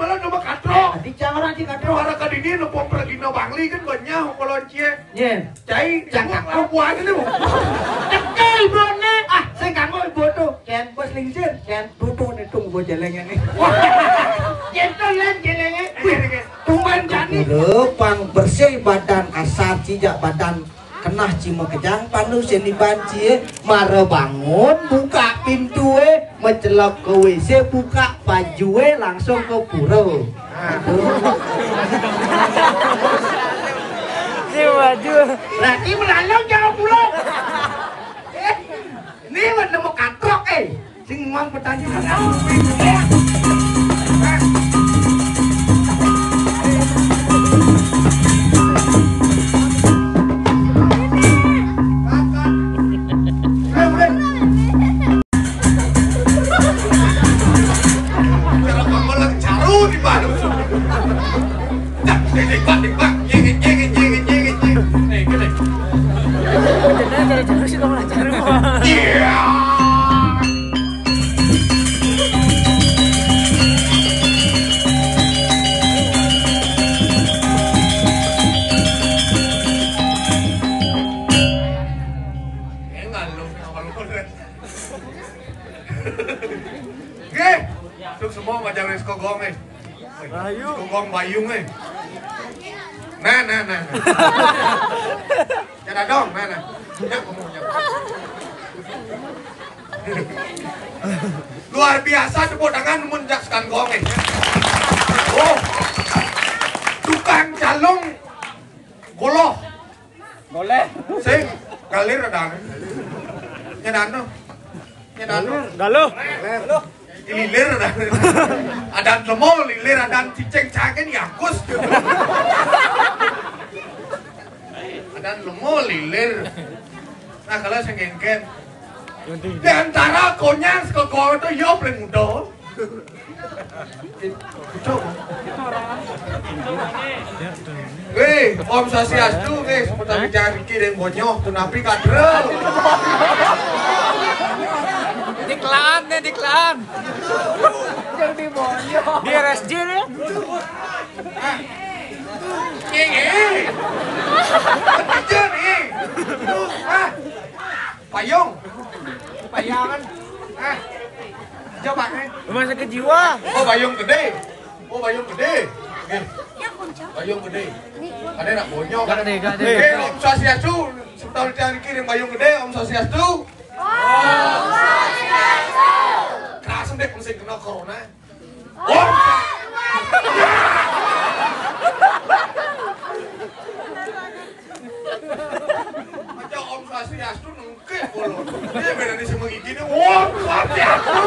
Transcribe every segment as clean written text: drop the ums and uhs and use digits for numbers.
kalau nama katro. Adi jangan di katro. Para kadini numpang pergi no bangli kan banyak kalau cie. Ye. Cai jangan perempuan ini bu. Dekel brone. Ah, saya kamu bodoh. Ken bos lingsir. Ken tutup nih tunggu bos jelengnya nih. Jentul lan jelengnya. Tumban jani. Pang bersih badan kasar cijak badan kenah cima kejang panu seni banci mara bangun buka pintu mencelok ke WC buka baju langsung ke pura. Si baju. Berarti melalui jangan pulang. Ini mana mau katrok sing mang pertanyaan. Bayung nah cara dong nah luar biasa tepuk tangan menjakskan gong oh tukang calung goloh Boleh. sing galir ada nyedan Dalu. lilir ada lemol lilir ada ciceng cagen yakus ada lemol lilir nah kalau sengengken di antara konyang ke kau itu yo paling muda Om Sasiastu seperti bicara Riki dan Bonyoh tunapi kadrel Diklaan. Yang di Bonyoh. Di RSJ nih. Kerja nih. Payung. Payangan. Coba nih. Rumah sakit jiwa. Oh payung gede. Payung gede. Ada nak Bonyoh kan? Gede. Om Sasiastu seperti bicara Riki dan payung gede Om Sasiastu. Kerasa deh pusing kena corona. Oh. Macam Om Sasiastu nungke bolo. Dia beda di semua gigi ni. Om Sasiastu.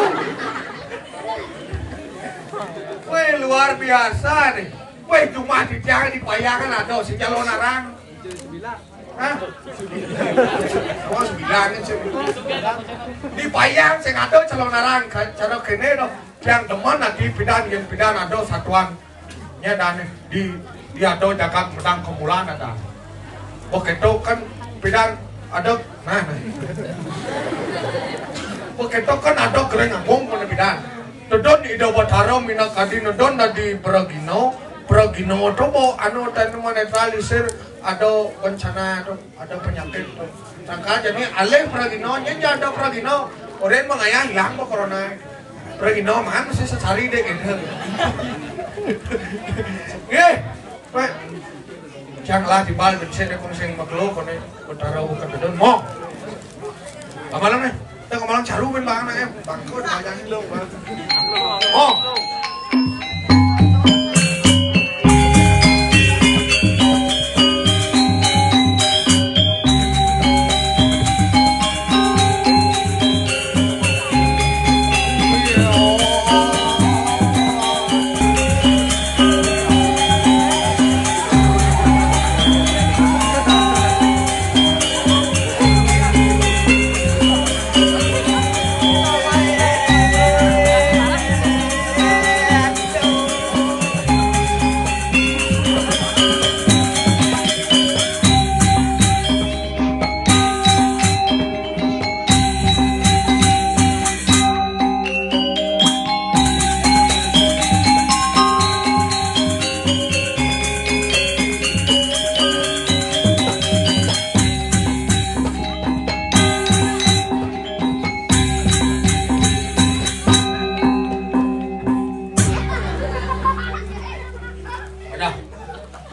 Weh luar biasa nih. Weh cuma jangan dipayakan ada si calon orang. Hah? Oh 9 di payang sing ada calon arang cara kene do yang demen di bidan ada satuan nya dan di ada jagat medang kemulan ada begitu kan bidan ada nah begitu kan ada gereng agung pada bidan dodon di Dawatara mina kadi dodon di Bragino tobo anu tanaman netralisir ada bencana ada penyakit sangka jadi alih Bragino nya ada Bragino orang mengayah hilang kok corona Bragino mana masih secari deh gitu Pak janganlah dibal bencana konseng makhluk kone utara bukan bedon mau amalan nih kita ngomong caru ben bang bangkut banyak lo oh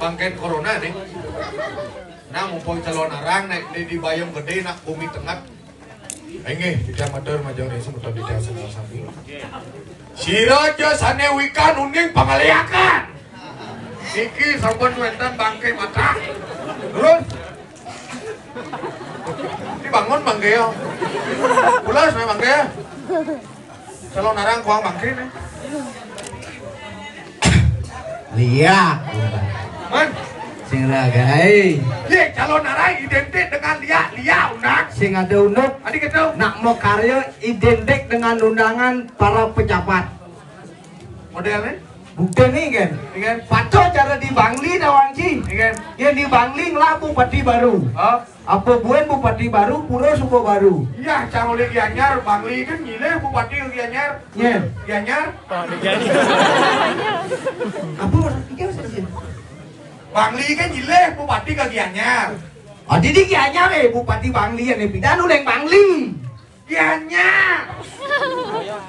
bangkain corona nih. Nah mumpung calon arang naik di bayam gede nak bumi tengah. Enggih kita amateur majang desa betul di desa sapi. Siraja sane wikan uning pangaliakan. Iki sampun wenten bangkai mata. Terus dibangun bangkai ya. Pulas na bangkai ya. Calon arang kuang bangkai nih. Liak. Man, Sing ragai. lihat calon arang identik dengan liak undang. Sing ada undang. Adik kita Nak mau karya identik dengan undangan para pejabat. modelnya, Bukti nih kan. dengan Paco cara di Bangli dawang ci. dengan Yang di Bangli ngelah bupati baru. oh Apa buen bupati baru, pura suku baru. iya cang oleh Gianyar, Bangli kan gile bupati Gianyar, Nye. Gianyar, Apa maksudnya sih? Bangli kan gile bupati ke Gianyar, Oh, jadi kianya bupati Bangli yang pidan uleng Bangli. Gianyar,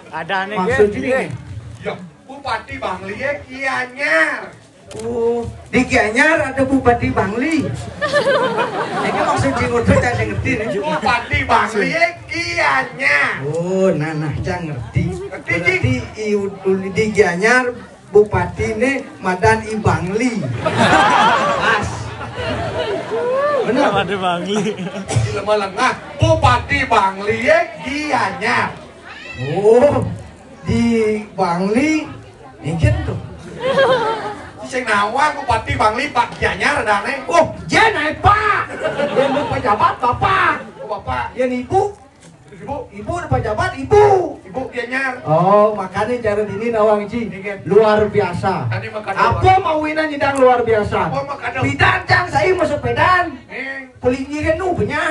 Ada nih Maksudnya ya bupati Bangli ya Gianyar, oh, di Gianyar ada bupati Bangli. Ini maksud jingut tuh saya ngerti nih. bupati Bangli ya Gianyar, Oh, nah, saya ngerti. Ngerti, Berarti di Gianyar bupati ini Madan I Bangli. Pas. Benar. Ada Bangli. di lemah lengah bupati Bangli ya Gianyar, Oh, di Bangli mungkin tuh. sing nawang bupati Bangli Pak Gianyar ada nih, Oh, jangan Pak. Yang pejabat Bapak. bapak, Yang Ibu, ibu, Ibu pejabat Ibu. ibu Gianyar, Oh, makanya cara ini nawang Ci luar biasa. tadi makan Apa mauinan nyidang luar biasa? Apa makan Pidan cang saya masuk pedan. nih, Pelinggi kan punya.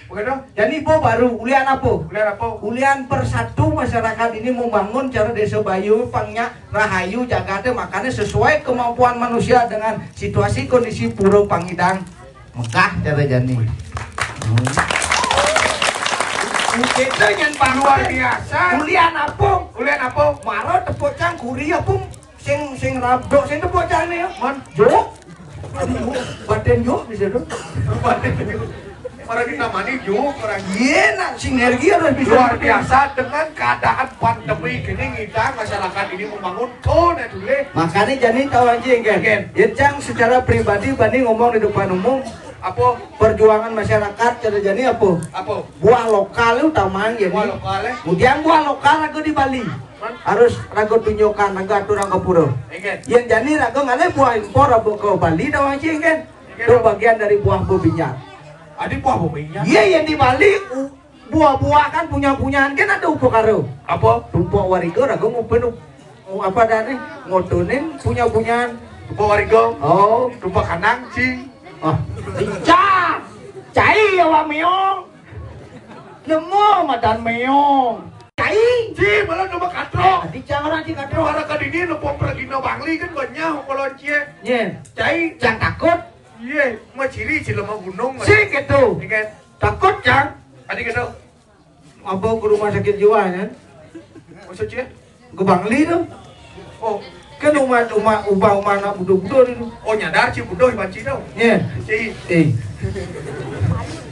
begitu, Jadi Ibu baru ulian apa? ulian apa? Ulian persatu masyarakat ini membangun cara desa Bayu pangnya rahayu jagate makanya sesuai kemampuan manusia dengan situasi kondisi pura Pangidang Mekah cara jani. Kita yang Luar biasa, ulian apa? ulian apa? Maro tepuk cang kuri apa? Sing rabdok sing tepuk cang nih ya. Man, Jok. Baten jok bisa tuh. orang kita mani juk, orang Iya nak sinergi harus bisa. luar biasa dengan keadaan pandemi kini kita masyarakat ini membangun tone dulu. Makanya jadi tahu aja kan. Ya cang secara pribadi banding ngomong di depan umum Apa? perjuangan masyarakat cara jadi apa? Apa? Buah lokal itu tamang ya. Buah lokalnya, Kemudian buah lokal ragu di Bali. Harus ragu tunjukkan ragu aturan ke pura. ingin. Yang jadi ragu ngalih buah impor apa ke Bali tahu aja kan. Itu bagian dari buah bobinya. Adik buah buminya. Iya yang di Bali buah-buah kan punya-punyaan kan ada upokaro. Apa? Tumpuk warigo ragu ngupen apa dari ngotonin punya-punyaan. Buah warigo. Oh, Rupa kandang cing. ah, iya, cai ya wa meong. Nemu madan meong. Cai. Cing malah nama katro. Adi jangan nanti Aduh, kado. orang kan ini lupa pergi no Bangli kan banyak kalau cie. Nye, Cai, jangan takut. iya, mah ciri lemah gunung. Si gitu. Ingin. Takut jang. Adik kita, Apa ke rumah sakit jiwa kan? maksud cie? Ke Bangli tuh. Oh, Kan ubah anak budo-budo itu. oh nyadar cie budoh banci dong. Nye, Ci, eh,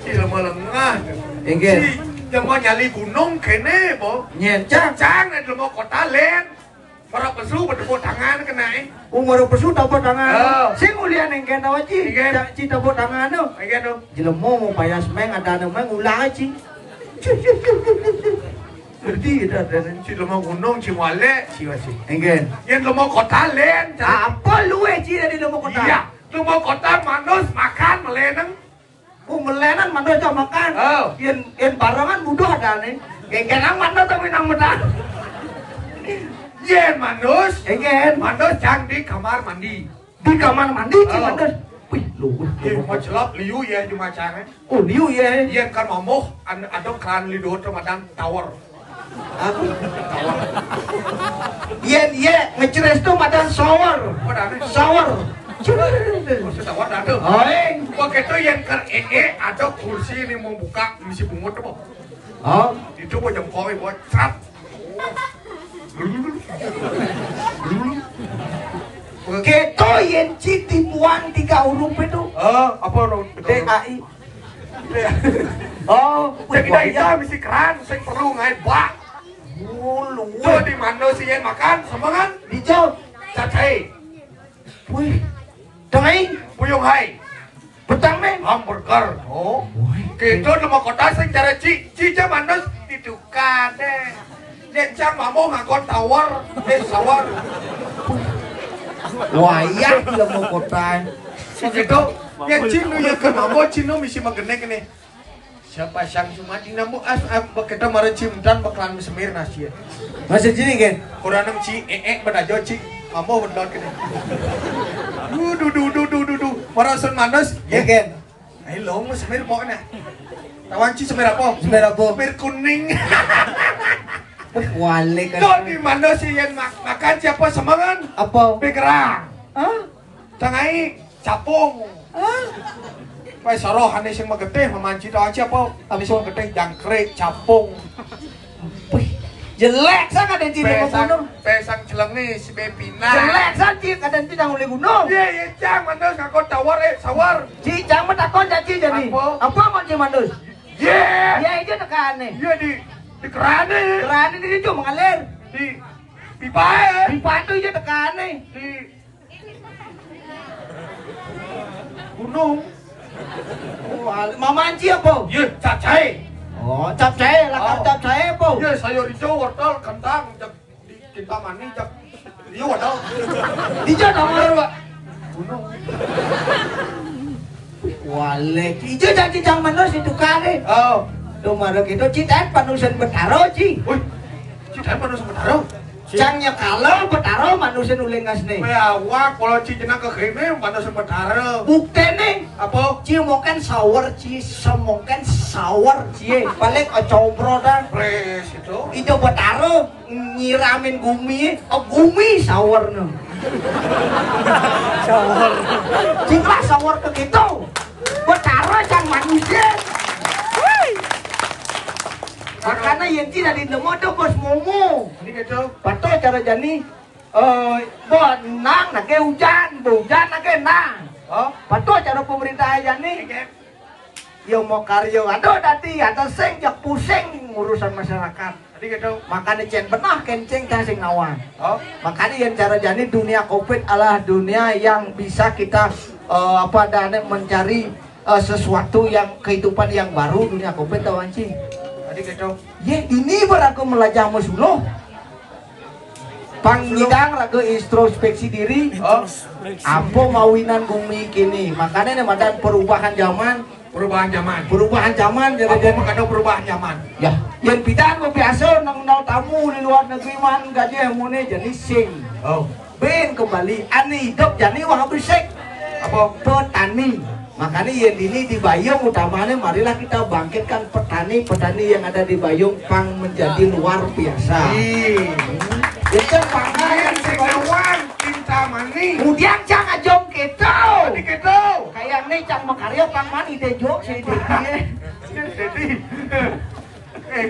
lemah lengah. Ingin. Ci, yang mau nyali gunung kene, bo. Nye, cang. Cang, ada lemah kota len. Para pesu bertepuk tangan kena. Umur pesu tepuk tangan. Oh. Sing ulian engken tahu ci. Engken. Ci tepuk tangan tuh. Ingin dong. Jelemo mau payas meng ada meng ulah ci. Ngerti kita ada. Ci lemah gunung, ci wale, ci wasi. Engken. Yang lemah kota len. Apa lu ci dari lemah kota? Iya, lemah kota manus makan meleneng. Melenan mana aja makan. Oh. Yen barangan butuh ada nih. Engkenang mana tapi nang menang. Yen manus, Engken. manus cang di kamar mandi. Di kamar mandi ci Oh. mandas. Wih, lu. Iya, mau celap liu ya cuma cang. Oh, liu ya. Yen kan mamuh, ada klan lido Ramadan tower. Aku. Yen ye ngeceres tuh madan shower. Apa dah ni? Shower. Maksud tower dah tu. Oi. Wah itu yang kan ada kursi ni mau buka misi bungut tu. Oh. Itu gua jam kau buat trap. Keto yen ci tipuan 3 huruf itu. Apa orang DAI. Oh, Saya kita hitam isi keran, saya perlu ngait bak. Tuh di mana sih yang makan, semangat? Dijawab. Cacai, Wih. Tengah puyung hai, petang nih. hamburger. Oh, gitu nama kota saya cara ci mana ditukar deh. Dia mau ngakon tawar, sawar. Wayak dia mau kota. Gitu, yang cino yang ke mamo cino misi magenek nih. Siapa yang cuma di namu kita marah cimtan bakalan semir nasi. Masih sini kan? Kurang ci benajo ci mamo berdot kene. Du marah sun manos. Ya kan? Ai long semir mo na. Tawan ci semir apa? Semir apa? Semir kuning. Wale kan. Tuh di manos yang makan siapa semangan? Apa? Begerang. Hah? Tangai capung. Pai soroh ane sing mageteh mamanci tawan siapa? Ane sing mageteh jangkrik capung. Jelek sangat ada ciri gunung. Pesang celengi si Bepina. Jelek sangat ada ciri yang oleh gunung. Iya, cang mandos ngakon tawar sawar. Cicang metakon jadi jadi. Apa mau cik mandus? Iya. Ya itu tekane. Iya di kerane. Kerane ini cuma mengalir. Di pipa. Pipa itu itu tekane. Di gunung. Mamanci apa? Iya, cacai. Oh, capcay, lakar capcay po. Iya, sayur hijau, wortel, kentang, di kintamani, iya wortel. Ijo dong, Pak. Gunung. Wale. Ijo dan cicang manos itu kare. Oh, Domaro gitu citan panusan betaro ci. woi, cita mana sementara? Cangnya kalau betaro manusia nuling ngasne. Awak kalau cincina ke kene pada sementara. Buktene Apa? ci mungkin sour ci semungkin sour ci. Balik combro dan Pres itu. ijo betaro nyiramin gumi, gumi sour no. Shower. Cinglah sour ke gitu. Betaro cang manusia. Makanya yang tidak di nemo tuh bos momo. Ini gitu. Pato cara jani buat nang nak ke hujan nak ke nang. Oh, Pato cara pemerintah jani yo mau karyo aduh dati atas sing jak pusing urusan masyarakat. ini gitu. Makanya cen benah kencing ta sing ngawan. Oh, Makanya yang cara jani dunia Covid adalah dunia yang bisa kita mencari sesuatu yang kehidupan yang baru dunia Covid tawanci. ini gitu. Ye ini beraku melajah musuh. Pangidang ragu introspeksi diri. Oh, Apa mawinan bumi kini? Makanya nemadan perubahan zaman. perubahan zaman. Perubahan zaman Apa jadi mengada perubahan zaman? ya. Yang bidan ko biasa nang tamu di luar negeri man gaji yang mune jadi sing. Oh, Ben kembali ani hidup jadi wah bisik. apa? Petani. Makanya yang ini di Bayung utamanya marilah kita bangkitkan petani-petani yang ada di Bayung pang menjadi luar biasa. Itu pangan Sing awang cinta mani. kemudian cang ajong gitu. Ini gitu. Kayak nih cang makarya pang mani ide jok sih dia. Jadi,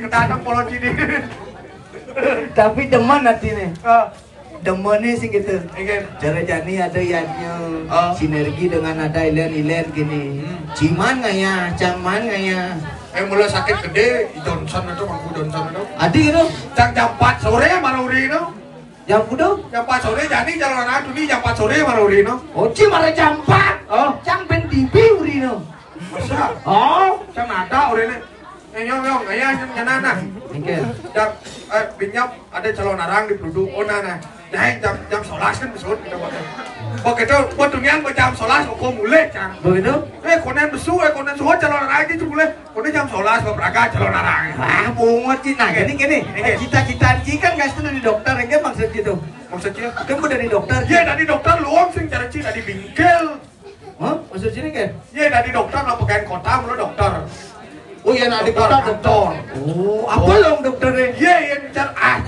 kedatang polon sini. Tapi demen hati nih. Oh, Demennya sih gitu. ingin. Cara jani ada yang sinergi dengan ada ilen gini. Ciman nggak ya, caman nggak ya. Mulai sakit gede, Johnson itu, Mangku Johnson itu. Adi itu, Jam 4 sore maruri itu. jam kudu. Jam 4 sore jadi jalan anak ini jam 4 sore maruri itu. Oh, cimare jam 4. Oh, Cang ben TV urino. masa? Oh, Jam ada udah ini. Nyong, ayah nyanana. oke. Jam binyap ada calon arang di Peluduk. Oh nana. Nah, jam 11 kan besok kita pakai. Begitu buat dunia jam 11 kok mulai cang. Begitu? Konen besu, konen suhu calon arang itu mulai. Konen jam 11 beberapa calon arang. Ah, bungot sih. Nah, gini. Cita-cita Ci kan gak dari dokter, enggak maksud gitu. Maksudnya? Kamu dari dokter. Iya dari dokter luang sing cara Ci dari bingkel. Hah? Maksud sini kan? Iya dari dokter lah pegain kota mulu dokter. Oh iya, nah di kota dokter. Oh, apa dong dokternya? Iya yang cara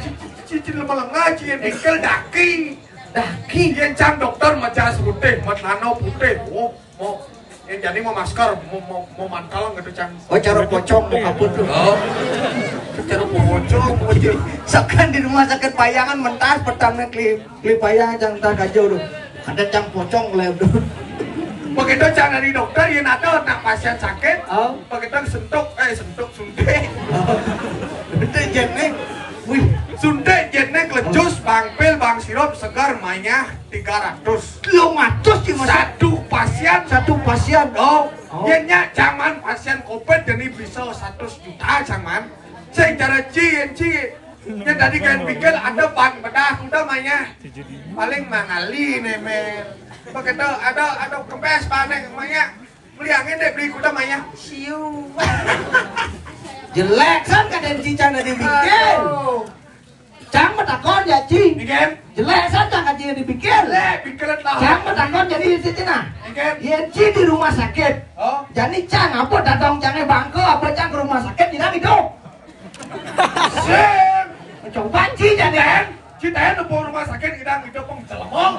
cici lemah yang bingkel daki. Daki. Yang can dokter macam putih, nano putih. Oh, mau yang jadi mau masker, mau mantel gitu can. Oh, cara pocong mau kaput tuh. Oh, cara pocong. Sekan di rumah sakit payangan mentas pertama klip payangan jangan tak kacau tuh. Ada cang pocong leudut. Begitu jangan dari dokter yang ada nak pasien sakit. Oh. Begitu sentuk suntik. Itu jene. Wih, suntik jene klecus, bang pil, bang sirup, segar, mainnya 300. 500 sih Mas. Satu pasien. Oh, Oh. Yennya zaman pasien COVID jadi bisa 100 juta zaman. Saya cara yang tadi kan pikir ada ban bedah, udah mainnya paling mangali nih men. Begitu ada kempes panen mainnya beliangin deh beli kuda mainnya. Siu. Jelek kan kaden cicang dari bikin. Cang metakon ya Ci. Ikan, Jelek kan cang kaji dibikin. pikiran tahu. Cang metakon jadi di Cina. Ikan, Ya Ci di rumah sakit. oh, Jadi cang apa datang cangnya bangke apa cang ke rumah sakit tidak hidup. sen. Coba Ci jadi kan. Kita yang rumah sakit kita hidup pengcelemong.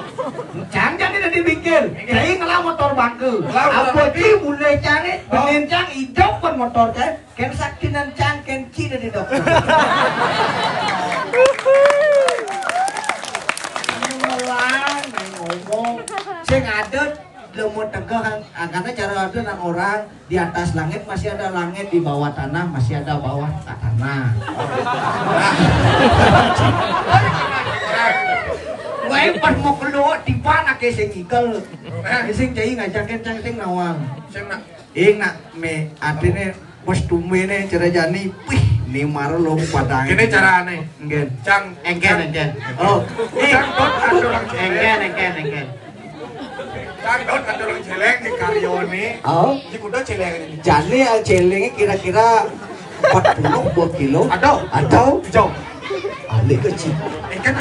Cang jadi udah dibikin. Jadi ngelah motor bangke. Ngelah motor Apa bangke. Ci mulai cari benin cang hidup kan motor cang. Ken sakinan cang ken Ci dari dokter. Melang ngomong. Sing adet lemot tegah karena cara adet nang orang di atas langit masih ada langit, di bawah tanah masih ada bawah tanah. Wae pas mau keluar di mana ke sing ikel. Sing cai ngajakin cang sing nawang. Sen nak, Nak me artinya bos tumene cara jani. Wih, ni maro lo padang. gini cara aneh. Enggen. Cang, Enggen. Oh, Cang dot ada orang celeng. enggen. Cang dot ada orang celeng di karyone. Oh, Di kuda celeng ini. jani celengnya kira-kira 40 kilo. Atau Jauh. ahli kecil. Ikan,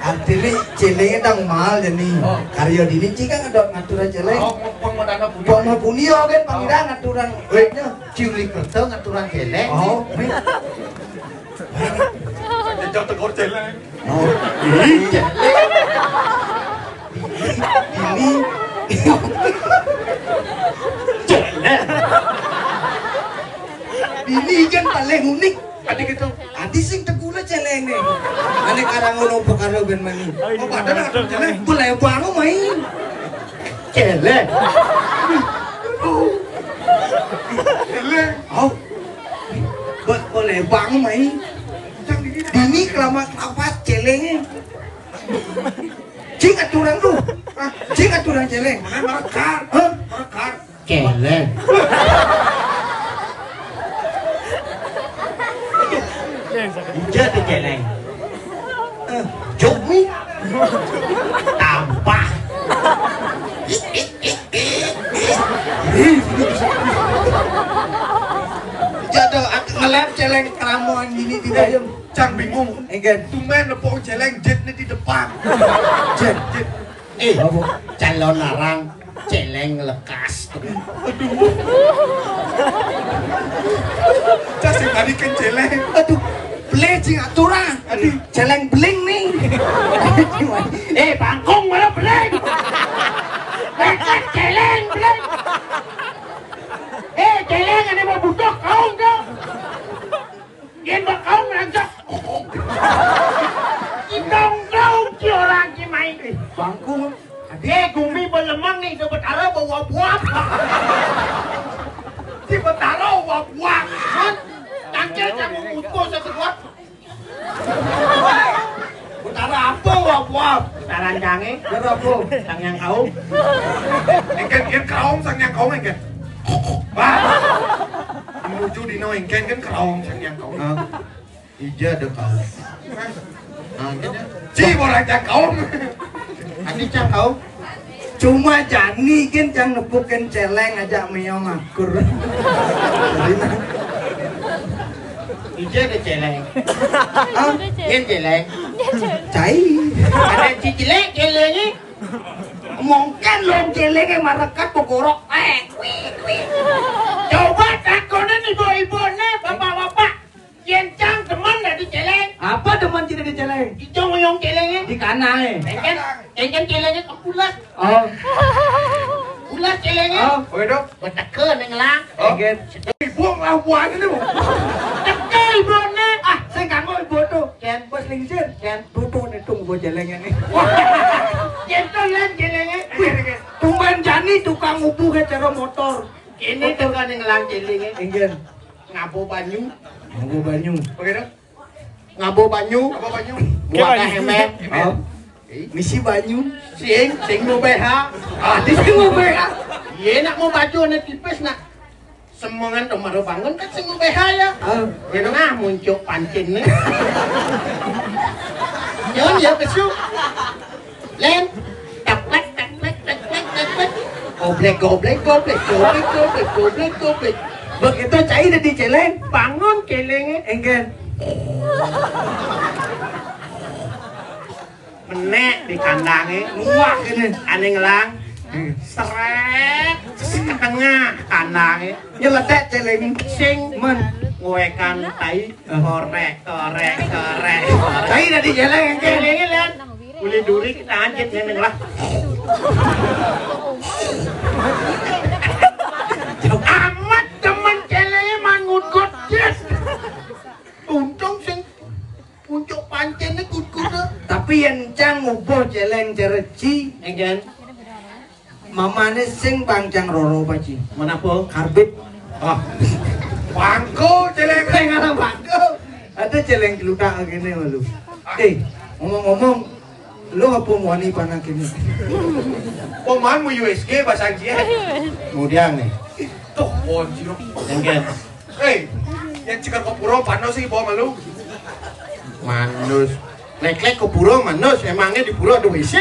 Artinya celengnya dang mahal jadi. Oh. Karya dini cika ada ngaturan celeng. oh, pengmodana punya. Buang mau punio kan pangira ngaturan. Wehnya ciuli kerta ngaturan celeng. Oh, Jauh tegor celeng. oh, ini celeng. Ini celeng. Ini kan paling unik. Adik gitu. Adi sing tegula celeng nih. Ane karang ngono perkara ben mani. Oh, badan ada celeng. Boleh bangun main. Celeng. Celeng. Oh. Boleh bangun main. Cang di sini. Dini kelamat apa celengnya. Cing aturan lu. Cing aturan celeng. Mana merekar. Hah? Merekar. Celeng. Jadi celeng. Jogmi. Tambah. Jatuh ngelem celeng keramuan gini di dalam. Cang bingung. Enggan. Tumen lepok celeng jetnya di depan. Jet. Jet. Calon larang celeng lekas. Cang sing tadi kan celeng. Aduh, beli cing aturan. Aduh, celeng beling nih. Bangkong mana beling? Dekat celeng beling. Celeng ini mau budak kau enggak? Gen bak kau ngajak. Idong kau ki orang ki main. Bangku. Gumi belemang nih ke betara bawa buah. Si betara bawa buah. Tangkil jangan ngumpul sekuat. Betara apa bawa buah? Betaran jange. Berapa? Tang yang kau. Engken kaong sang yang kaong engken. Wah. Menuju di no engken kan kaong sang yang kaong. Ija ada kau. Ci boleh jak kaong. Adi cang kau. Cuma jani kan cang nepukin celeng aja meong akur. Ije ada celeng. Ah, Gen celeng. cai. Ada cicilek celengnya. Mungkin lom celengnya marekat pokorok. Coba takonan ibu-ibu nih, bapak-bapak. Yencang teman dari celeng. Apa demen tidak di celeng? Itu ngoyong celengnya. Di kanan. Engkan celengnya kepulas. Oh, Ulas celengnya. oh, Oke dok. Beteken yang lang. enggen. Buang lawan ini bu. Teke ibu nih. Ah, saya nggak mau ibu tuh. Ken bos lingsir, Ken tutu nih tunggu celengnya nih. Jentolan jelenge. Tumben jani tukang ubuh ke cara motor. Ini tukang ngelang celinge. Enggen. Ngabo banyu. Ngabo banyu. Begitu? Ngabo banyu. Apa banyu? Buat hemet. Oh. Misi banyu. Sing mau BH. Di sing mau BH. Iya nak mau baju nih tipis nak. Semangan domaro bangun kan sing mau BH ya. Ya nah muncul pancin nih. Jangan ya kesu. Len. Taklek. Goblek. Begitu cai udah di celeng. Bangun kelengnya. Enggen. Menek di kandangnya. Muak ini. Ane ngelang. Seret. Ke tengah kandangnya. Nyeletek celeng. Sing Men. ngoekan tai. Korek. Cai udah di celeng enggen. Kelengnya lihat. Uli duri kita anjit neneng lah. Amat temen kelengnya mangut-gut yes. Untung sing puncuk pancennya kut-kut. Tapi yang cang ubuh celeng cereci. Enggen. Mamane sing bangcang roro paci. Mana po? Karbit. Oh. Bangko celeng. Ngarang bangko. Ada celeng celutak gini malu. Ngomong-ngomong, lu apa wani panak ini? Pemain mu USG bahasa Inggris. Kemudian nih. Tuh, bonjiro. Enggen. Yang cikar kopuro panos sih bawa malu. Manus. Lek-lek ke pura manus. Emangnya di pura ada WC?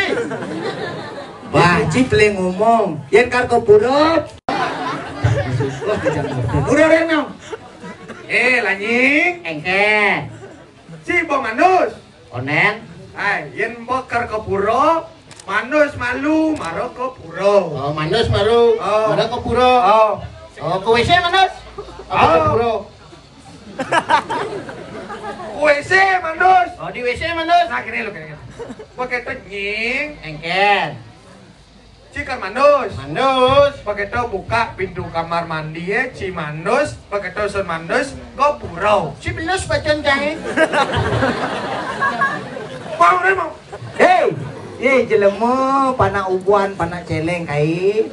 Wah, cipleng ngomong. Yen kar kepurut. Udah renong. Lanying. Engken. Si bawa manus. Onen. Yen bakar kopuro. Manus malu, maro kopuro. Oh, manus baru. Oh. Ada ke pura. Oh, ke WC manus. Apa ke pura? WC manus. Oh, di WC manus. Nah gini lo kayak pakai nying. Engken. Cikar manus. Manus. Pakai buka pintu kamar mandi ya, ci manus. Pakai son manus, kopuro. Si belus bacaan jangan. Mau. Jelema panak ubuan, panak celeng kai.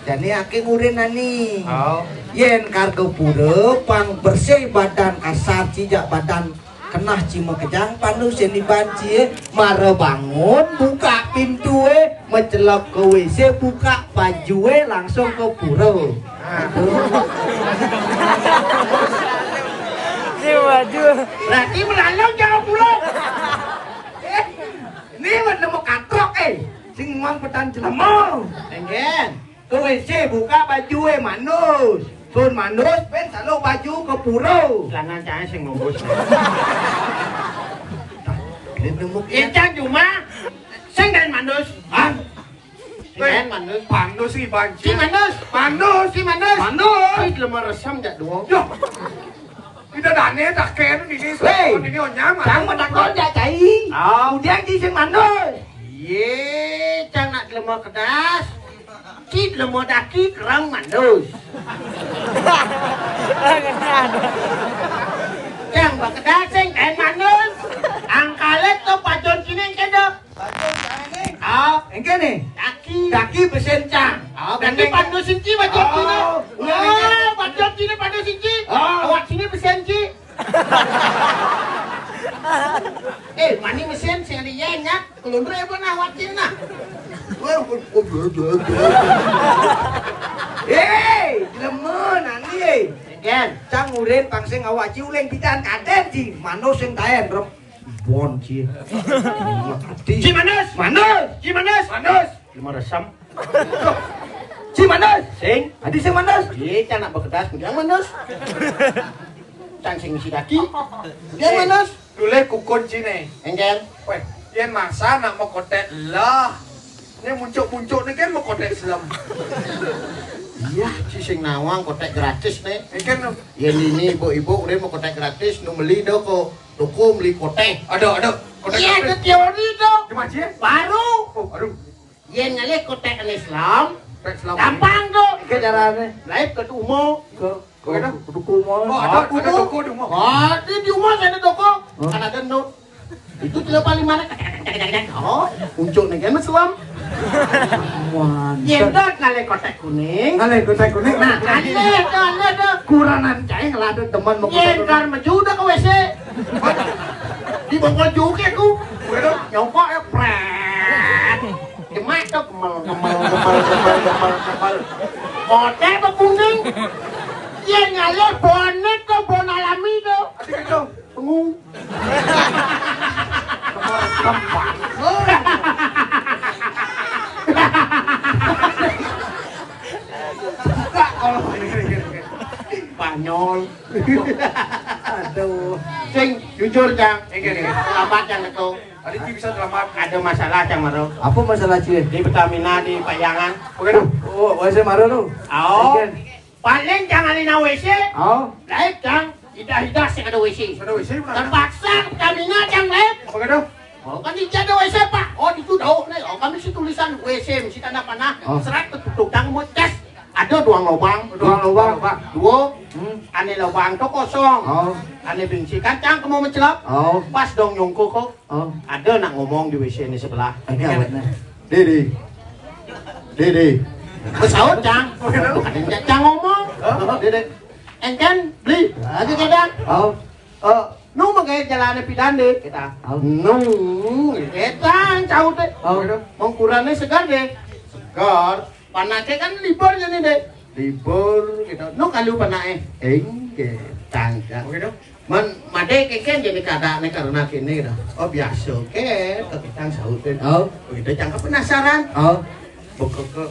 Jani ake ngurin nani. Oh. Yen kar kepura pang bersih badan kasar cijak badan kenah cima kejang panu seni banci mara bangun buka pintu mencelok ke WC buka baju langsung ke pura. Si baju. Berarti melalui jangan pulau. Ini nemu katrok sing mang petan jelema. Engken. Ke WC buka baju manus. Sun manus ben salo baju ke pura. Celana jangan sing ngobos. Nemu Incang cuma sing dan manus. ah. Sing manus. Manus sih banci. Si manus. Manus. Manus. Ay, lemah resam jak doang. Yo. Tidak dane tak ken ini. Ini onyam. Cang menakon ya cai. Kemudian di sing manus. Ye, cang nak lemah kedas. Cip lemah daki kerang manus. Cang bak kedas sing kan manus. Angkalet to pajon kini kena. Engke nih. Daki besen cang. Berarti pandu sinci pajon kini. Oh, pajon kini pandu sinci. Awak sini besen ci. Mani mesin sing ada nyak. Kelundre apa nah awak sini nah. Lemen nanti Engken. Cang urin pangsing awak ci uleng pitan kaden ci manus sing taen rem bon ci. Ci manus. Ci manus. Lemah resam. Ci manus. Sing. Adi sing manus. Ye, cang nak berkedas kemudian manus. Cang sing isi daki. Kemudian manus. Dule kukun cine. Engken. Weh, yen masa nak mau kotek lah. Ini muncul nih kan mau kotek selam. Iya, si sing nawang kotek gratis nih. Ini kan Yen ini ibu-ibu udah mau kotek gratis, nu beli do ko toko beli kotek. ada kotek. Iya, itu teori dong. Di mana ya? Baru. Oh, aduh. Yen ngalih kotek Islam, Kotek selam. gampang dong. Ke carane Lain ke umo. ke duku Oh, mah. ada toko di rumah. Oh, di umo ada toko. Kan ada note. Itu 35 mana? Oh, muncul nih kan Islam. Nyendot ngale kotek kuning. Ngale kotek kuning. Nah, ngale tuh Kuranan cai ngeladu teman mau nyendar mejuda ke WC. Di bongkol juga aku. Nyongkok ya pret. Gemak tuh kemel. Kotek tuh kuning. Iya ngale bonet tuh bon alami tuh. Pengung. Kemar. Spanyol. Aduh. Cing, jujur Cang. Selamat Cang itu. Tadi bisa selamat. Ada masalah Cang Maro. Apa masalah cie? Di Pertamina di Payangan. Oh, WC maro lu. Oh. Paling jangan lina WC. Oh. Lain Cang. Hidah sih ada WC. Ada WC mana? Terpaksa Pertamina Cang lain. Apa kado? Oh kan di ada WC Pak. Oh itu dong. Oh kami sih tulisan WC mesti tanda panah. Serat ketutup Cang mau tes. Ada dua lubang. Dua. Ane lubang tuh kosong. Oh. Ane bingsi kacang kamu mencelap. Oh. Pas dong nyongko kok. Oh. Ada nak ngomong di WC ini sebelah. Ini awetnya. Dede. Pesawat Cang. Ada Cang ngomong. Dede. Engkan beli. Lagi kadang. Oh. Nu magay jalan pidan deh kita. Oh. Nu kita caut deh. Oh. Mengkurangnya segar deh. Segar. Panake kan libur jadi deh. Libur gitu. Nu kalau panake. Cang. Oke dong. Made keken jadi keadaan karena kini gitu. Oh biasa ke kita saut deh. Oh. Begitu Cang penasaran. Oh.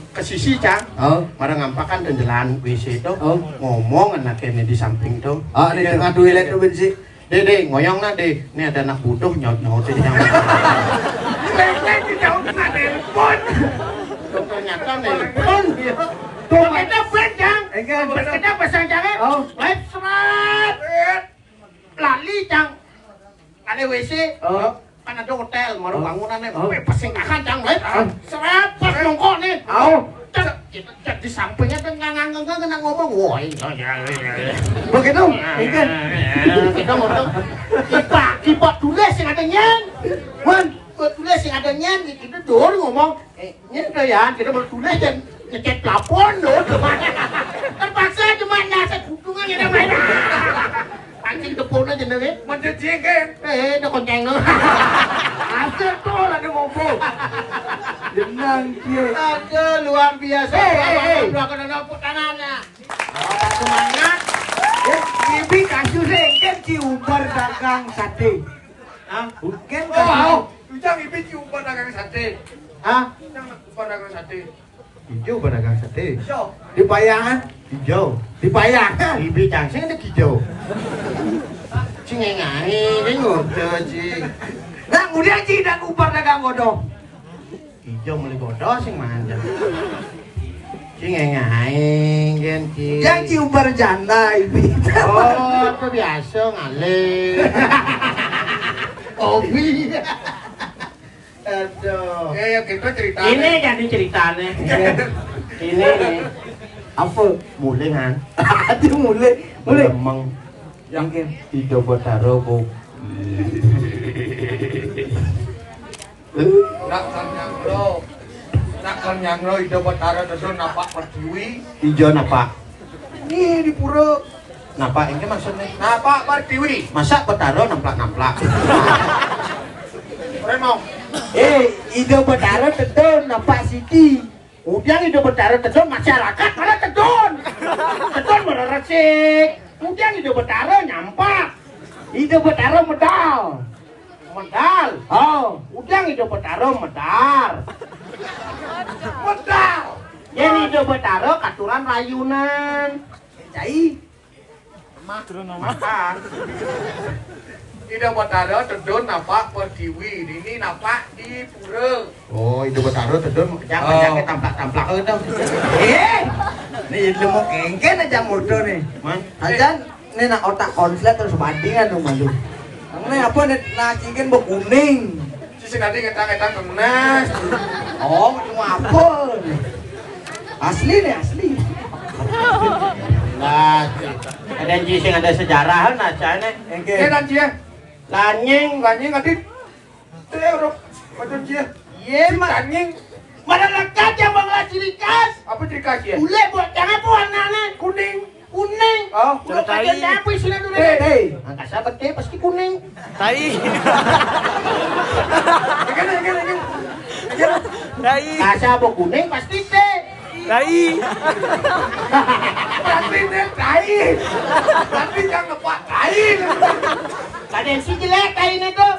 Ke sisi Cang. Oh. Marang ngampakan dan jalan WC itu. Oh. Ngomong anak ini di samping tuh. Oh, di tengah toilet tuh bensi. Dede, ngoyong na deh. Ini ada anak butuh nyaut di jangan. Lek di jauh kena telepon. Ternyata telepon. Tuh kita bejang. Kita pasang jangan. Oh. Web serat. Lali Cang. Ada WC. Oh. Kan ada hotel, mau bangunannya. Oh. Pasang kakan Cang. Web serat. Pas nongkok nih. Oh. Di sampingnya tuh ngang kena ngomong. Woi. Begitu. Ikan. Kita ngomong. Kipak tulis yang ada nyen. Tulis yang ada nyen. Kita dor ngomong. Nyen kaya kita mau tulis dan ngecat plafon dor. Terpaksa cuma nasa kutungan yang namanya. Pancing tepun aja nih. Macam jengkel. Udah konceng lo. Asal tuh ada ngomong. Jenang cie. Aduh luar biasa. Belakang ada putangannya. Semangat. Bibi kasusnya kan ciubar dagang sate. Hah? Bukan Oh, kan? Ujang ibi ciuman dagang sate. Hah? Ujang ciuman dagang sate. Hijau pedagang sate. So, Di Payangan. Hijau. Di Payangan. Ibi cangsing ada hijau. Cengengai, dia ngobrol sih. Nah, kemudian Ci dan upar dagang godong. Hijau mulai bodoh sing manja. Cengengai, ganti. Yang Ci upar janda Ibi. Oh, itu biasa ngalir. Obi. Aduh. ya kita cerita. Ini jadi ceritanya. Ini nih. Apa? Mulai kan? Aduh mulai. Emang Yang ke? hijau botaro bu. Nak kanyang lo. Nak kanyang lo hidup betara dodo napak pertiwi. Hijau napa? Nih di pura. Napa ini maksudnya? Napak pertiwi. Masa botaro namplak-namplak? Remong. Ide betara tedon nampak Siti. Udah hidup botaro tedon masyarakat mana tedon? Tedon mana resik? Udah hidup botaro nyampak. Ide betara medal. Medal. Oh, Udah hidup botaro medal. Modal. Yang hidup botaro katuran rayunan. cai. Makan. Hidup betara tedon napak pertiwi. Ini napak di pura. Oh, hidup botaro tedon kejang-kejang tamplak-tamplak dong. Nih lu mau kengken aja motor nih. Man, Ajan nih nak otak konslet terus bandingan dong malu. Ini apa nih nasikin bau kuning. Sisi nanti ngetang-ngetang kemenas. Oh, cuma apa? Asli nih asli. lah, ada sing ada sejarah nah cane. Eh dan cia. Lanying, Kanying adit. Teh orang. Macam cia. Iya Si mak. kanying. Mana lekat yang bangla ciri khas? Apa ciri khas ya? Bule buat jangan apa warnanya? Kuning. Kuning. Oh, Udah kajian apa isinya dulu? Hei. Angkat sahabat deh pasti kuning. Tai. Tai. Kasih apa kuning pasti teh. Tai. Berarti deh tai. Berarti jangan lepas tai. Kadang si jelek kain itu.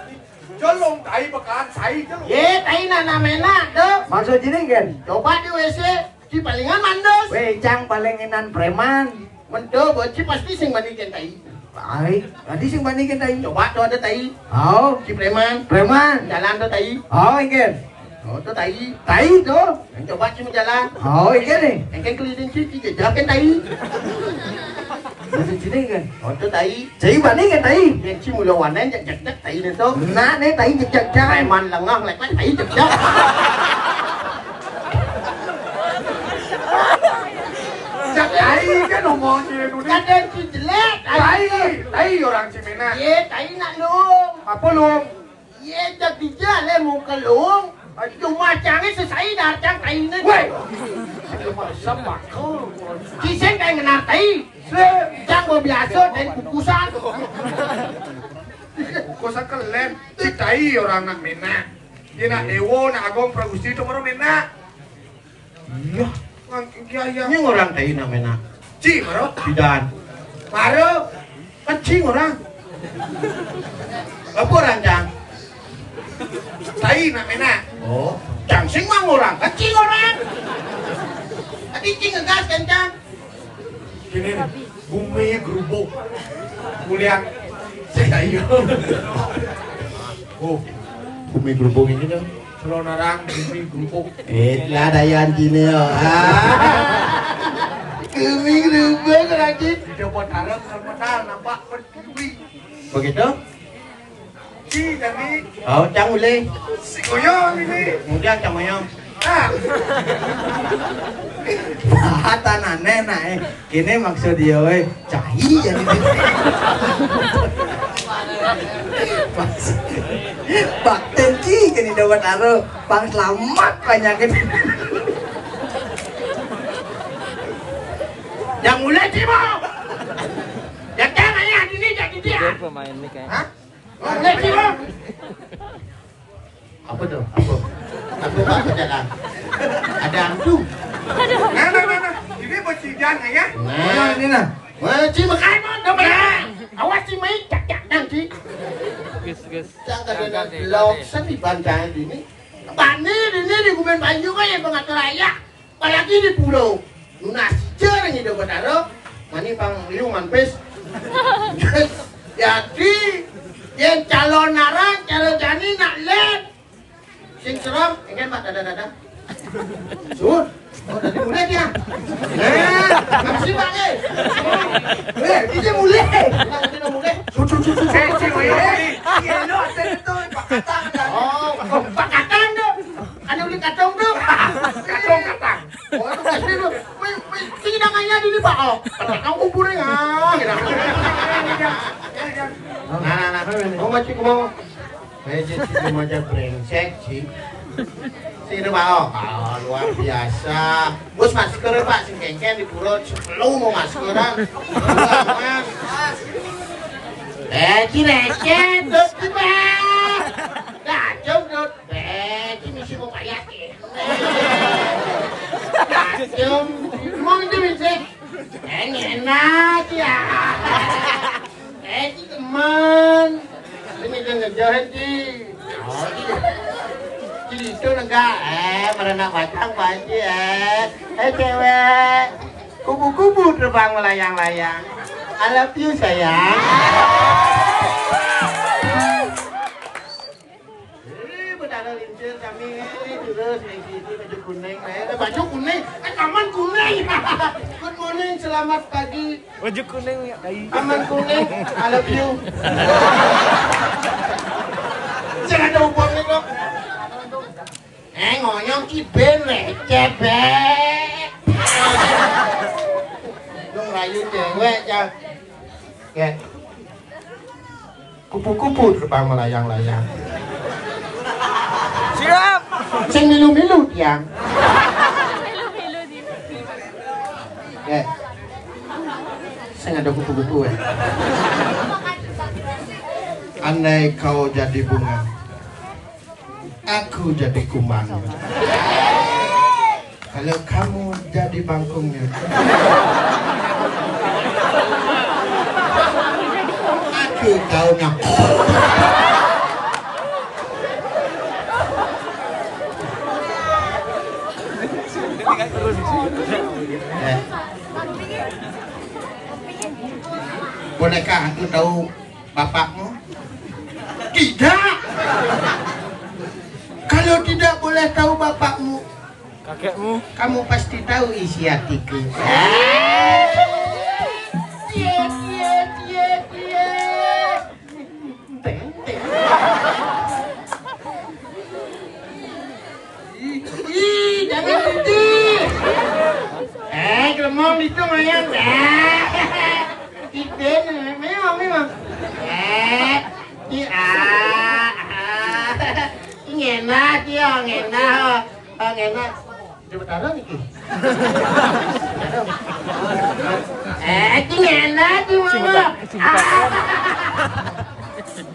Jolong tai bekan tai jolong. Ye, kain namanya tuh. Maksud ini kan? Coba di WC, si palingan mandos. Wejang paling enan preman. Mendo, bocil pasti sing mandikan tai. Ay, tadi sing bandingin tadi. Coba tuh ada tai. Oh, Si preman, preman. jalan tuh tai. Oh, ingin. Oh tuh tai. Tai tuh. Yang coba si jalan. Oh, ingin nih. Yang kan keliling si jejakin tai. Maksud sini kan? Oh tuh tai. Jadi bandingin tai. Yang si mulawanan jak tai itu. Nah, nih tai jejak Preman lengah lek tai jejak. Jak tai kan ngomongnya dulu. Kadang si jelek. Tai orang Cimena. Ye, tai nak luung. Apa lu? Ye, jak dijale muka luung. Cuma canggih selesai datang tai ini. Weh. Sepak kau. Kisah kayak ngenar tai. Cang mau biasa dan kukusan. Kosa kelen. Si tai orang nak Mena. Dia nak Ewo, nak Agong, Pragusti itu orang Mena. Iya. Iya. Ini orang tai namanya. Ci, maro. Bidan. Maro. Kecing orang. Apa orang cang? Tai nak Mena. Oh. Cang sing mang orang. Kecing orang. Tadi cing ngegas kan cang? Gini nih. Bumi gerubuk. Mulian. Si tai. Oh. Bumi gerubuk ini dong. Selalu narang bumi gerubuk. Lah dayan gini ya. Bumi gerubuk lagi. Tidak buat harap, harap nampak berdiri. Begitu? Si jadi Oh, cang boleh. si goyong ini. Kemudian cang moyong. Ah. Bahatan aneh nah kini maksud dia we cahi jadi Pak Tenci kini dapat aro pang selamat banyakin Yang mulai sih mau. Yang jangan ya ini jadi dia. Pemain nih kayak. Hah? Mulai sih mau. Apa tuh? Apa jalan? Ada hantu. Nah. Ini bocijan ya. Nah, ini nah wah, si makan mau dong ya. Awas si mai cak nanti. Gus. Jangan ada loksan di pantai ini. Bani ini di Gumen Banyu kan yang pengatur raya. Apalagi di pulau. Lunas jarang itu benar. Mani pang liu manpes. Jadi yang calon narang, calon jani nak lihat. Sing serem, ingin mak dada. Sur. Oh, tadi mulai dia. Masih bang ini mulai Nanti udah mulai. Si goyong. Iya lo ada itu Pak Katang. Oh, Pak Katang dong. Ada beli kacang dong. Katang. Oh, itu pasti dong. Hidangannya di Pak. Oh, Katang kuburin ah. Nah. Mau macam mau. Meja sih remaja brengsek sih. Sini Pak. Oh, luar biasa. Bos masker Pak, sing kengken di pura sebelum mau maskeran. Cirecet, dot tiba. Kacau dot. Ci misi mau kayak kacau. Mau itu misi. Enak ya. Ci teman. Ini kan ngejahat Ci. Oh, Ci itu enggak. Merenak batang Pak Ci cewek. Kubu-kubu terbang melayang-layang. I love you sayang. Bedara lincir kami terus yang sini baju kuning. Baju kuning, aman kuning. Good morning, selamat pagi. Baju kuning ya. Aman kuning, I love you. Jangan ada hubungan dong. Ngoyong ki ben receh bek. Dong rayu cewek ya. Oke. Kupu-kupu terbang melayang-layang. Siap. Sing milu-milu tiang. Saya nggak ada kupu-kupu ya. Andai kau jadi bunga, aku jadi kumbang. Kalau kamu jadi bangkungnya, aku daunnya. Bolehkah aku tahu bapakmu? Tidak. Kalau tidak boleh tahu bapakmu, Kakekmu. kamu pasti tahu isi hatiku. Ih, jangan sedih. Gremong itu mayang. Iden, memang. Ngenak dia, ngenak. Coba taruh nih. Ngenak di mama.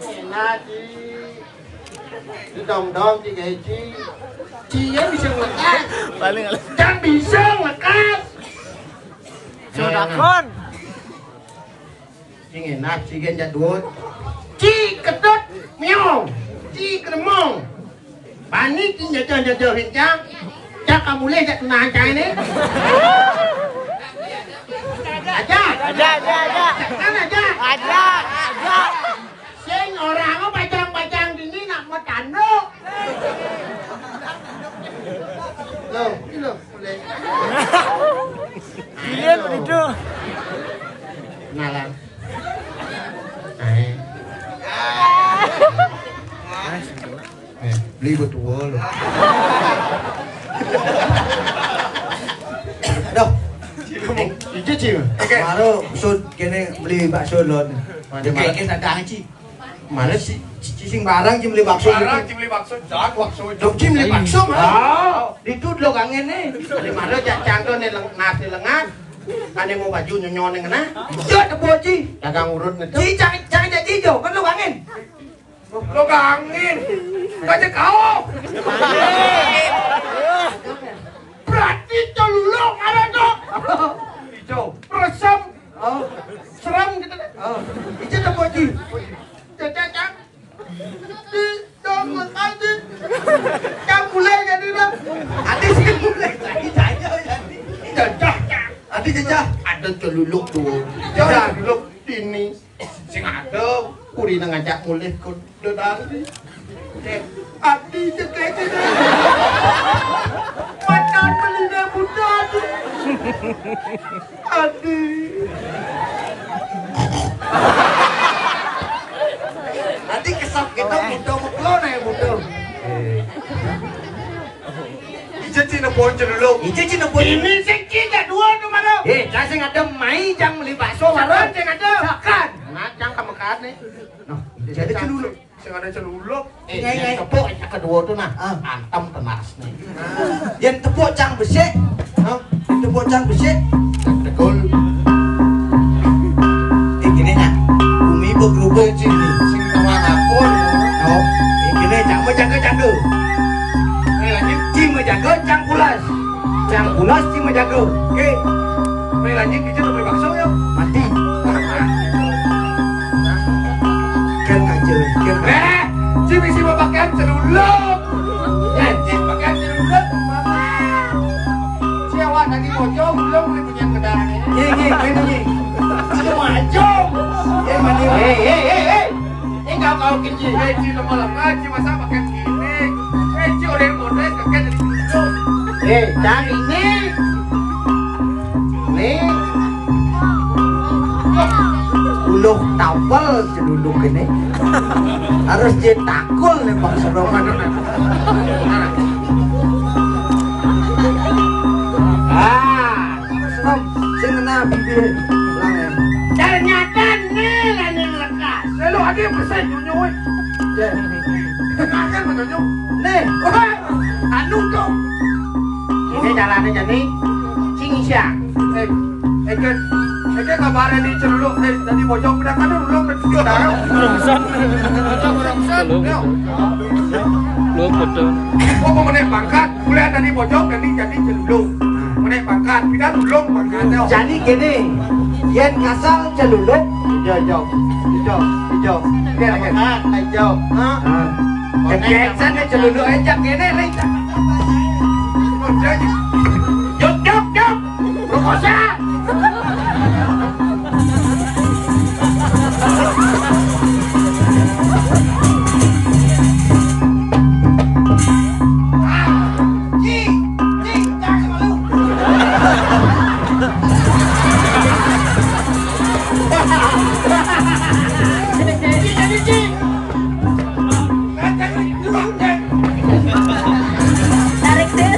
Ngenak di dong di gaji. Dia bisa ngelekas. Paling Jangan bisa ngelekas. sudah kon. Cing enak, cigen jadwal. Ci kedot, miong. Ci kremong. Panik cing jajah hincang. Cak kamu leh jak tenang cang ini. Aja. Kan aja. Sing orang mau bacang gini nak mau tanduk. Loh, boleh. Lihat itu. Kenalan. Beli betul loh. Aduh, Itu sih. baru sud kene beli bakso lon. Mana Kayak kita ngaji. Mana sih? Cicing barang cim beli bakso. Barang cim beli bakso, jangan bakso. Dok cim beli bakso mah. Oh, ditut lo kangen nih. Dari mana jak cangkon nih nasi lengan. Ane mau baju nyonyon yang kena. Jod ke boci. Dagang urut nih. Ci jangan jadi hijau kan lo kangen. Lo gangin, kaca kau. Berarti celuluk ada dok. Hijau. Resem, Oh, serem gitu deh. oh. Itu ke boci. Cacang. Di dong aja. Yang mulai jadi lah. Adi sih mulai lagi jadi. Jajah. Adi jajah. Ada celuluk tuh. Jajah. Celuluk ini. Sing ada. Uri nang ngajak mulai kau dedang. Adi cekek ini. Macan belinya muda tuh. Adi. Nanti kesap kita mudah muklon ya mudah. Ijo cina poncer dulu. Ijo cina boci. Ini seki gak dua tuh mana? Kasih ada mai jang beli bakso Sakan, malam. sing ada. Sakan. Nah, jang kamu kan nih. Noh, jadi celulu. Sing ada celuluk. Yang tepuk yang kedua tuh nah, Ah. antem tenas nih. Yang tepuk cang besek. Hah? Tepuk cang besek. Tegul. Gini nya. Bumi bergerubung sini. Sing tawa kapur. Oh, gini cang menjaga. Ini lanjut. Cing menjaga cang pulas. Cang pulas cing menjaga. Oke, Ini lanjut. Ijo udah beli bakso ya. mati. Kan kaje. Kan. Cim isi mau pakaian celuluk. Cim pakaian celuluk. Siapa tadi pocong belum beli punya kendaraan ini. Ini. Ada majong. Mani. Ini kau kenji. Ci lemah-lemah, Ci masa pakaian gini. Ci udah model kakek dari celuluk. Dan ini. Nih. Uluh tawel celuluk ini. Harus jetakul nih Bang Seroman. Serom, sing kena bibir. Lang ya. Ternyata nih lah yang lekas. Lalu ada yang besar nyunyuk. Ya. Makan menyunyuk. Nih, Anu dong. jalannya jadi Cingisya. Kabarnya di celuluk, tadi bojong pindah kan dulu pindah. Belum betul. Oh, mau menaik pangkat, kuliah tadi bojong jadi celuluk. Menaik pangkat, pindah dulu pangkatnya. Jadi gini, yen kasal celuluk, hijau. Hijau. Cekek sana celuluk aja gini, lencak. Jok. Rukosa. Tarik deh.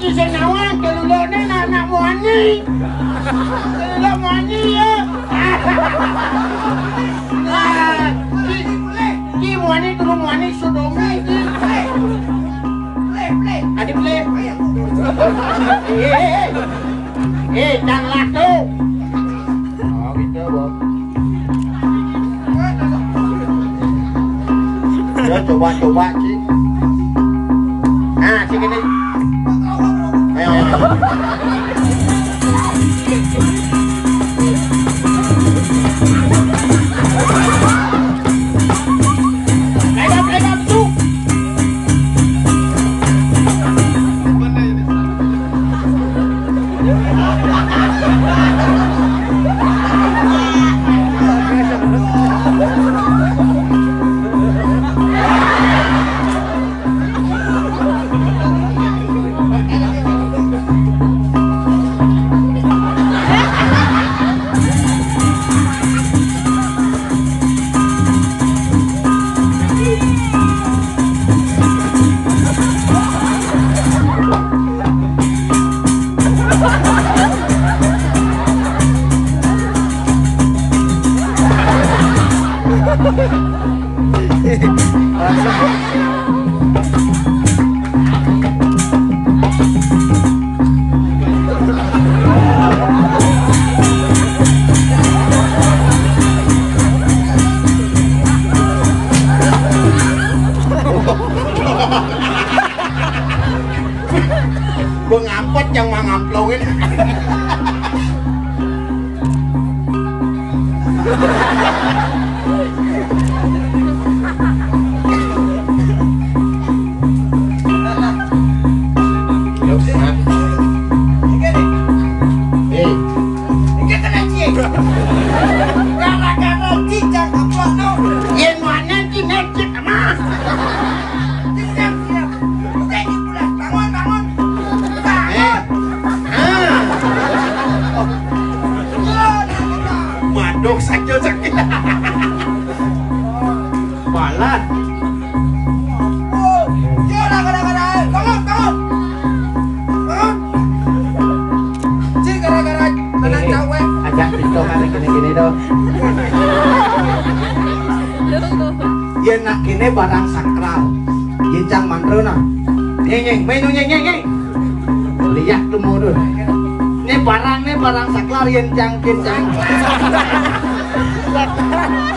Ciseng nawan, kelulone anak muani. Kelulok muani ya. Ki muani turu muani sodomi ki. Adik play. Jangan laku. Oh gitu, Bob. Ya coba Ci. Nah, sini nih. Ayo. Legap tuh. Gue ngampet yang mau ngamplongin. Gara-gara cicak apa no? Yang mana di magic mah? Siap. Udah dipulas, bangun. Madok sakit. Balat. Ajak pintu hari gini doh. Yen nak kene barang sakral. Yen cang mandrona. Nyeng, menu nyeng. Lihat tumurun. Ini barang sakral yen cang.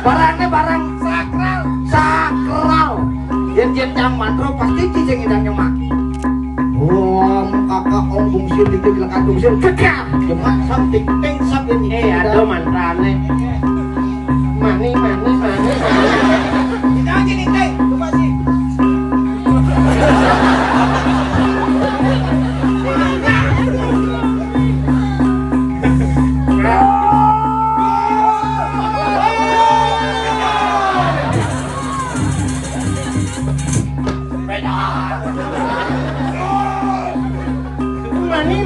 Barang sakral. Yen cang mandro pasti cicing idang nyemak. Kakak om bungsil dikit lekadung sil. Kekah. Nyemak samtik ting sabin. Ada mantrane. Mani. Kita gini teh, coba sih. Mani.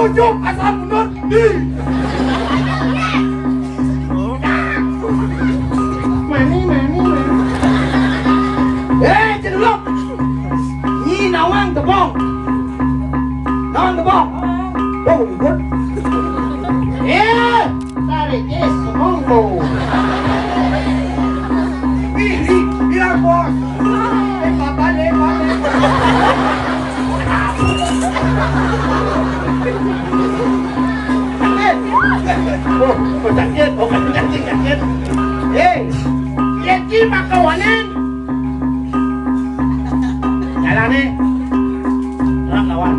Ujuk asal mundur. Mani. Cenderung. Nyi nawang tebong. Oh, good. Tarik semongko. Bilang bos. Papa. Sakit. Jadi makawanan. Jalan nih. Rak lawan.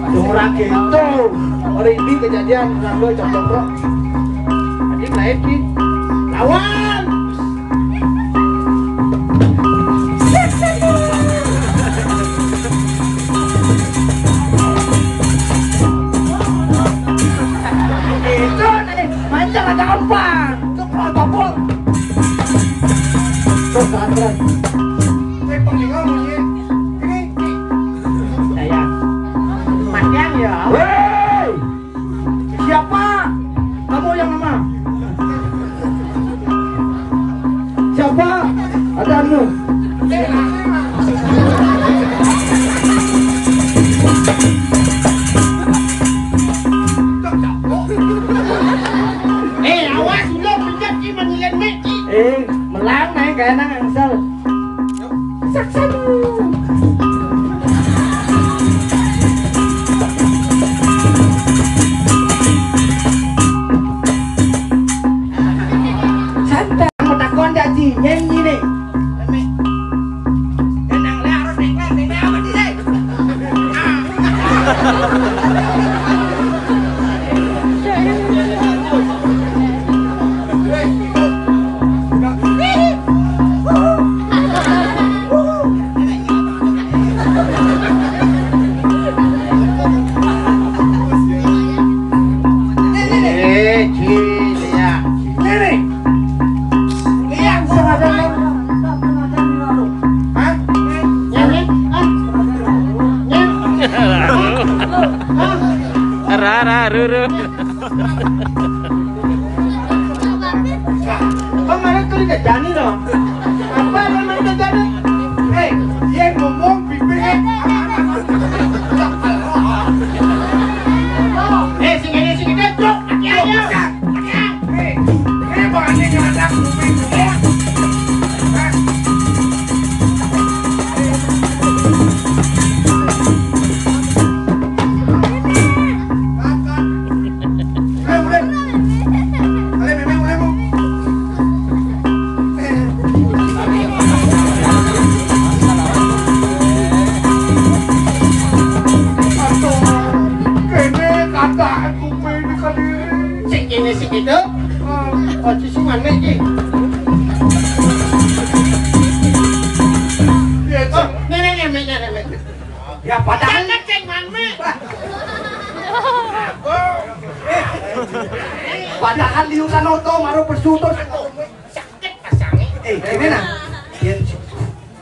Orang gitu. Hari ini kejadian orang gue cocok. Adik lain ki. Lawan. Itu nih, mancang ada gampang. Topol. Tuh, santren. Pengingat bunyi. Ini. Saya. Panjang ya. Wey! Siapa? Kamu yang nama? Siapa? Ada anu. Awas dulu pinjam ki menyilen meki. Melang naik kayak nang angsal. Saksanu. Santai, mau takon janji nyanyi nih. Tenang le harus naik apa di sini? Ruru. Kemarin tuh kejani dong. Apa namanya kejani? Dia ngomong bibirnya. Sing ini truk. Ayo. Ini bahannya ngadang kuping semua. Sing itu. Oh, cisuman meki. Nenek. Ya padahal Jangan ceng manme. padahal liukan oto maru persutos. Sakit pasangnya. Gimana?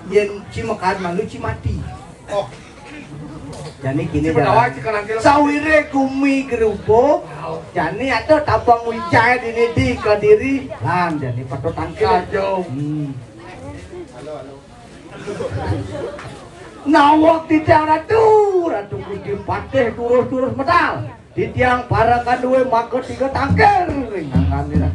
Yen cimekan malu cimati. Oh, Jani gini penawar ya. jika nanti Sawire kumi gerubuk. Jani ada tabang wijaya di nedi Kediri. Lan jani pato tangkil. kacau. Nawak di tiang ratu kudim patih turus medal. Di tiang parakan duwe maka tiga tangkir. Ringan kan.